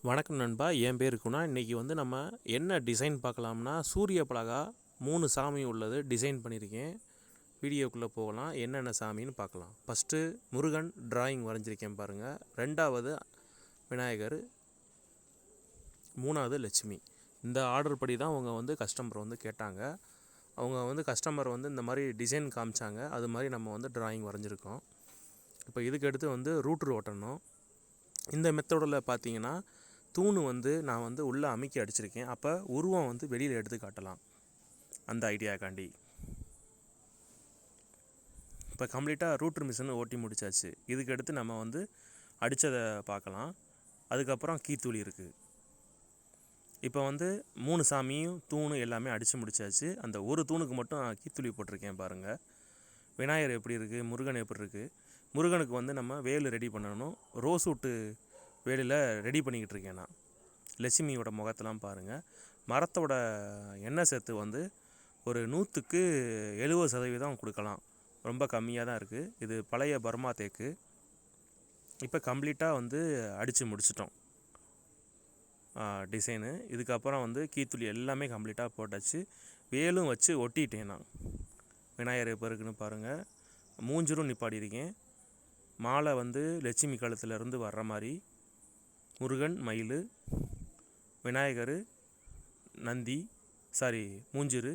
வணக்கம் நண்பா, என் பேர் குணா. இன்றைக்கி வந்து நம்ம என்ன டிசைன் பார்க்கலாம்னா, சூரிய பலகா 3 சாமி உள்ளது டிசைன் பண்ணியிருக்கேன். வீடியோக்குள்ளே போகலாம், என்னென்ன சாமின்னு பார்க்கலாம். ஃபஸ்ட்டு முருகன் டிராயிங் வரைஞ்சிருக்கேன் பாருங்கள். 2வது விநாயகர், 3வது லட்சுமி. இந்த ஆர்டர் படி தான் அவங்க வந்து கஸ்டமர் வந்து கேட்டாங்க. அவங்க வந்து கஸ்டமர் வந்து இந்த மாதிரி டிசைன் காமிச்சாங்க. அது மாதிரி நம்ம வந்து டிராயிங் வரைஞ்சிருக்கோம். இப்போ இதுக்கு அடுத்து வந்து ரூட்ரு ஓட்டணும். இந்த மெத்தடில் பார்த்தீங்கன்னா, தூணு வந்து நான் வந்து உள்ளே அமுக்கி அடிச்சிருக்கேன். அப்போ உருவம் வந்து வெளியில் எடுத்து காட்டலாம், அந்த ஐடியாக்காண்டி. இப்போ கம்ப்ளீட்டாக ரூட்ரு மிஷின் ஓட்டி முடிச்சாச்சு. இதுக்கு அடுத்து நம்ம வந்து அடித்ததை பார்க்கலாம். அதுக்கப்புறம் கீத்தூளி இருக்குது. இப்போ வந்து 3 சாமியும் தூணு எல்லாமே அடித்து முடிச்சாச்சு. அந்த ஒரு தூணுக்கு மட்டும் கீத்தூளி போட்டிருக்கேன் பாருங்கள். விநாயகர் எப்படி இருக்குது, முருகன் எப்படி இருக்குது. முருகனுக்கு வந்து நம்ம வேல் ரெடி பண்ணணும். ரோஸ் வுட்டு வேலில் ரெடி பண்ணிக்கிட்டு இருக்கேன் நான். லட்சுமியோட முகத்தெல்லாம் பாருங்கள். மரத்தோட எண்ணெய் சேர்த்து வந்து ஒரு 100க்கு 70% கொடுக்கலாம். ரொம்ப கம்மியாக தான் இருக்குது. இது பழைய பர்மா தேக்கு. இப்போ கம்ப்ளீட்டாக வந்து அடித்து முடிச்சிட்டோம் டிசைனு. இதுக்கப்புறம் வந்து கீத்துளி எல்லாமே கம்ப்ளீட்டாக போட்டாச்சு. வேலும் வச்சு ஒட்டிட்டேன் நான். விநாயகர் எப்போ இருக்குன்னு பாருங்கள். மூஞ்சூரும் நிப்பாடியிருக்கேன். மாலை வந்து லட்சுமி கழுத்துலேருந்து வர்ற மாதிரி, முருகன் மயில், விநாயகர் நந்தி, மூஞ்சூர்,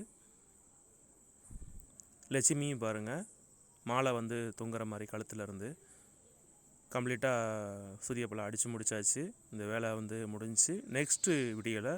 லட்சுமியும் பாருங்கள் மாலை வந்து தொங்குற மாதிரி கழுத்துலேருந்து. கம்ப்ளீட்டாக சூரியப்பழம் அடித்து முடித்தாச்சு. இந்த வேலை வந்து முடிஞ்சிச்சு. நெக்ஸ்ட்டு வீடியோவில்